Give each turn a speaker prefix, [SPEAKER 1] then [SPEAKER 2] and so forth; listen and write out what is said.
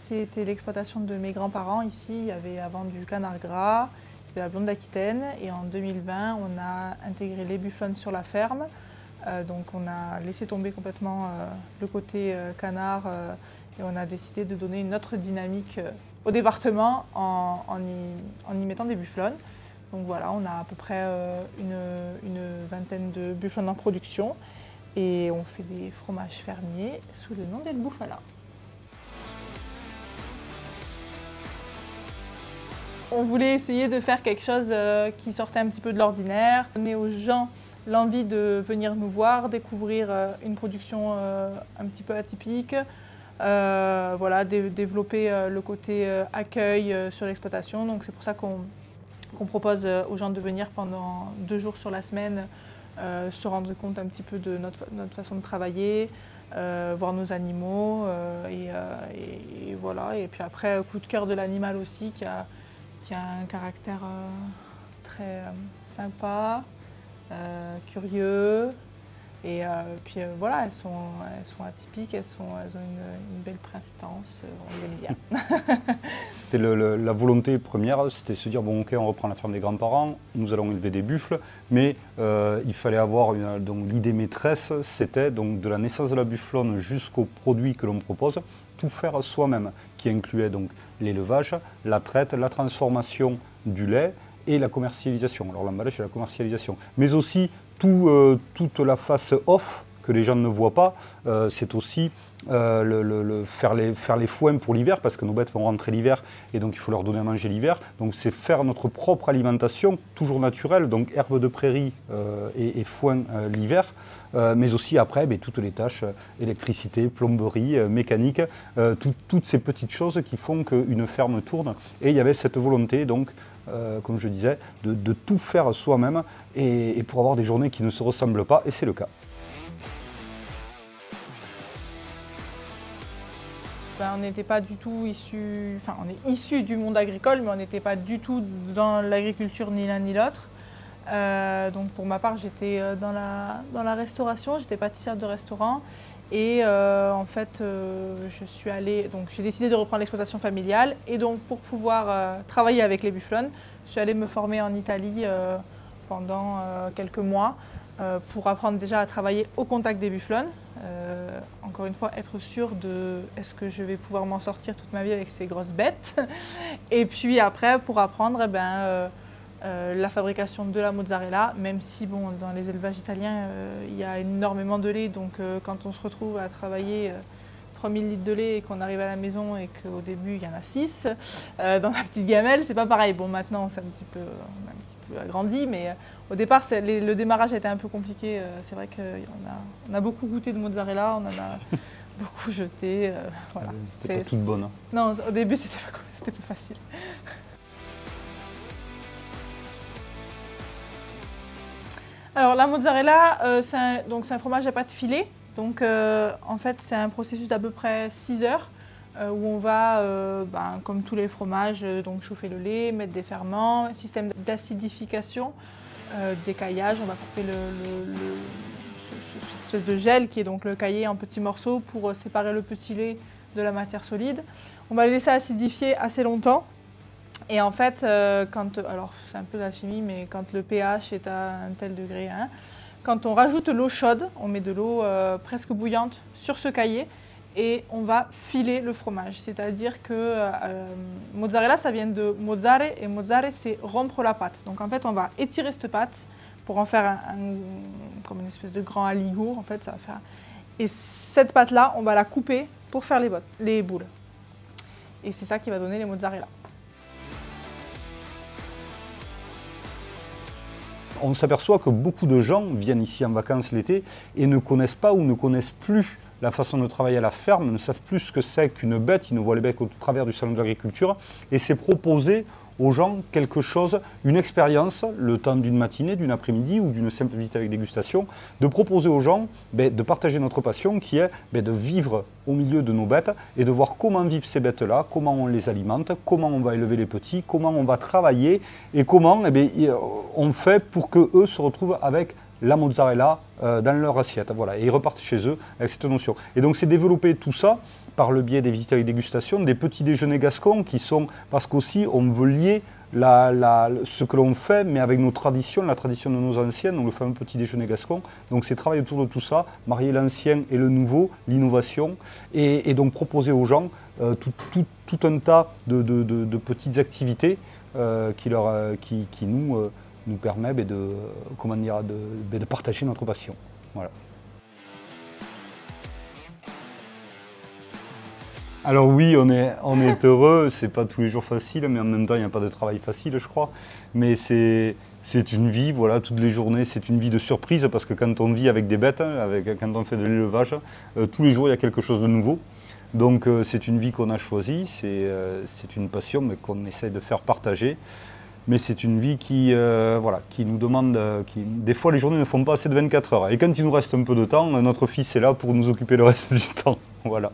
[SPEAKER 1] c'était l'exploitation de mes grands-parents ici. Il y avait avant du canard gras, de la blonde d'Aquitaine. Et en 2020, on a intégré les bufflonnes sur la ferme. Donc on a laissé tomber complètement le côté canard et on a décidé de donner une autre dynamique au département en y mettant des bufflonnes. Donc voilà, on a à peu près une vingtaine de bufflonnes en production et on fait des fromages fermiers sous le nom d'El Bufala. On voulait essayer de faire quelque chose qui sortait un petit peu de l'ordinaire, donner aux gens l'envie de venir nous voir, découvrir une production un petit peu atypique, voilà, développer le côté accueil sur l'exploitation. Donc c'est pour ça qu'on propose aux gens de venir pendant 2 jours sur la semaine, se rendre compte un petit peu de notre façon de travailler, voir nos animaux et voilà. Et puis après, coup de cœur de l'animal aussi qui a un caractère très sympa, curieux. Et puis voilà, elles sont atypiques, elles ont une belle prestance, on les aime bien.
[SPEAKER 2] La volonté première, c'était de se dire, bon ok, on reprend la ferme des grands-parents, nous allons élever des buffles, mais il fallait avoir, donc l'idée maîtresse, c'était donc de la naissance de la bufflonne jusqu'au produit que l'on propose, tout faire soi-même, qui incluait donc l'élevage, la traite, la transformation du lait, et la commercialisation, alors l'emballage et la commercialisation, mais aussi toute la face off que les gens ne voient pas, c'est aussi faire les foins pour l'hiver, parce que nos bêtes vont rentrer l'hiver et donc il faut leur donner à manger l'hiver, donc c'est faire notre propre alimentation, toujours naturelle, donc herbe de prairie et foin l'hiver, mais aussi après toutes les tâches, électricité, plomberie, mécanique, toutes ces petites choses qui font qu'une ferme tourne, et il y avait cette volonté donc, comme je disais, de tout faire soi-même et pour avoir des journées qui ne se ressemblent pas, et c'est le cas.
[SPEAKER 1] On n'était pas du tout issus, enfin on est issus du monde agricole, mais on n'était pas du tout dans l'agriculture ni l'un ni l'autre. Donc pour ma part, j'étais dans la restauration, j'étais pâtissière de restaurant. Et en fait, j'ai décidé de reprendre l'exploitation familiale. Et donc pour pouvoir travailler avec les bufflonnes, je suis allée me former en Italie pendant quelques mois pour apprendre déjà à travailler au contact des bufflonnes. Encore une fois, être sûr de est-ce que je vais pouvoir m'en sortir toute ma vie avec ces grosses bêtes. Et puis après, pour apprendre la fabrication de la mozzarella, même si bon, dans les élevages italiens, il y a énormément de lait, donc quand on se retrouve à travailler 3000 litres de lait et qu'on arrive à la maison et qu'au début il y en a 6, dans la petite gamelle, c'est pas pareil. Bon, maintenant c'est on a un petit peu agrandi, mais au départ le démarrage a été un peu compliqué. C'est vrai qu'on a beaucoup goûté de mozzarella, on en a beaucoup jeté. Voilà.
[SPEAKER 2] C'était pas toute bonne. Hein.
[SPEAKER 1] Non, au début c'était pas facile. Alors la mozzarella, c'est un fromage à pâte filée. Donc en fait c'est un processus d'à peu près 6 heures où on va, comme tous les fromages, donc chauffer le lait, mettre des ferments, système d'acidification, d'écaillage. On va couper cette espèce de gel qui est donc le caillé en petits morceaux pour séparer le petit lait de la matière solide. On va le laisser acidifier assez longtemps. Et en fait, alors c'est un peu de la chimie, mais quand le pH est à un tel degré, hein, quand on rajoute l'eau chaude, on met de l'eau presque bouillante sur ce caillé et on va filer le fromage. C'est-à-dire que mozzarella, ça vient de mozzare, et mozzare, c'est rompre la pâte. Donc en fait, on va étirer cette pâte pour en faire comme une espèce de grand aligot. En fait, ça va faire. Et cette pâte-là, on va la couper pour faire les boules. Et c'est ça qui va donner les mozzarella.
[SPEAKER 2] On s'aperçoit que beaucoup de gens viennent ici en vacances l'été et ne connaissent pas ou ne connaissent plus la façon de travailler à la ferme, ne savent plus ce que c'est qu'une bête, ils ne voient les bêtes qu'au travers du salon de l'agriculture, et c'est proposer aux gens quelque chose, une expérience, le temps d'une matinée, d'une après-midi ou d'une simple visite avec dégustation, de proposer aux gens de partager notre passion qui est de vivre au milieu de nos bêtes et de voir comment vivent ces bêtes-là, comment on les alimente, comment on va élever les petits, comment on va travailler et comment on fait pour qu'eux se retrouvent avec la mozzarella dans leur assiette. Voilà, et ils repartent chez eux avec cette notion. Et donc c'est développer tout ça par le biais des visites avec dégustation, des petits déjeuners gascons qui sont, parce qu'aussi on veut lier ce que l'on fait, mais avec nos traditions, la tradition de nos anciens, donc le fameux petit déjeuner gascon. Donc c'est travailler autour de tout ça, marier l'ancien et le nouveau, l'innovation, et donc proposer aux gens tout un tas de petites activités qui nous permet de partager notre passion. Voilà. Alors oui, on est heureux, c'est pas tous les jours facile, mais en même temps il n'y a pas de travail facile, je crois. Mais c'est une vie, voilà, toutes les journées, c'est une vie de surprise, parce que quand on vit avec des bêtes, quand on fait de l'élevage, tous les jours il y a quelque chose de nouveau. Donc c'est une vie qu'on a choisie, c'est une passion mais qu'on essaie de faire partager. Mais c'est une vie qui nous demande, des fois les journées ne font pas assez de 24 heures. Et quand il nous reste un peu de temps, notre fils est là pour nous occuper le reste du temps. Voilà.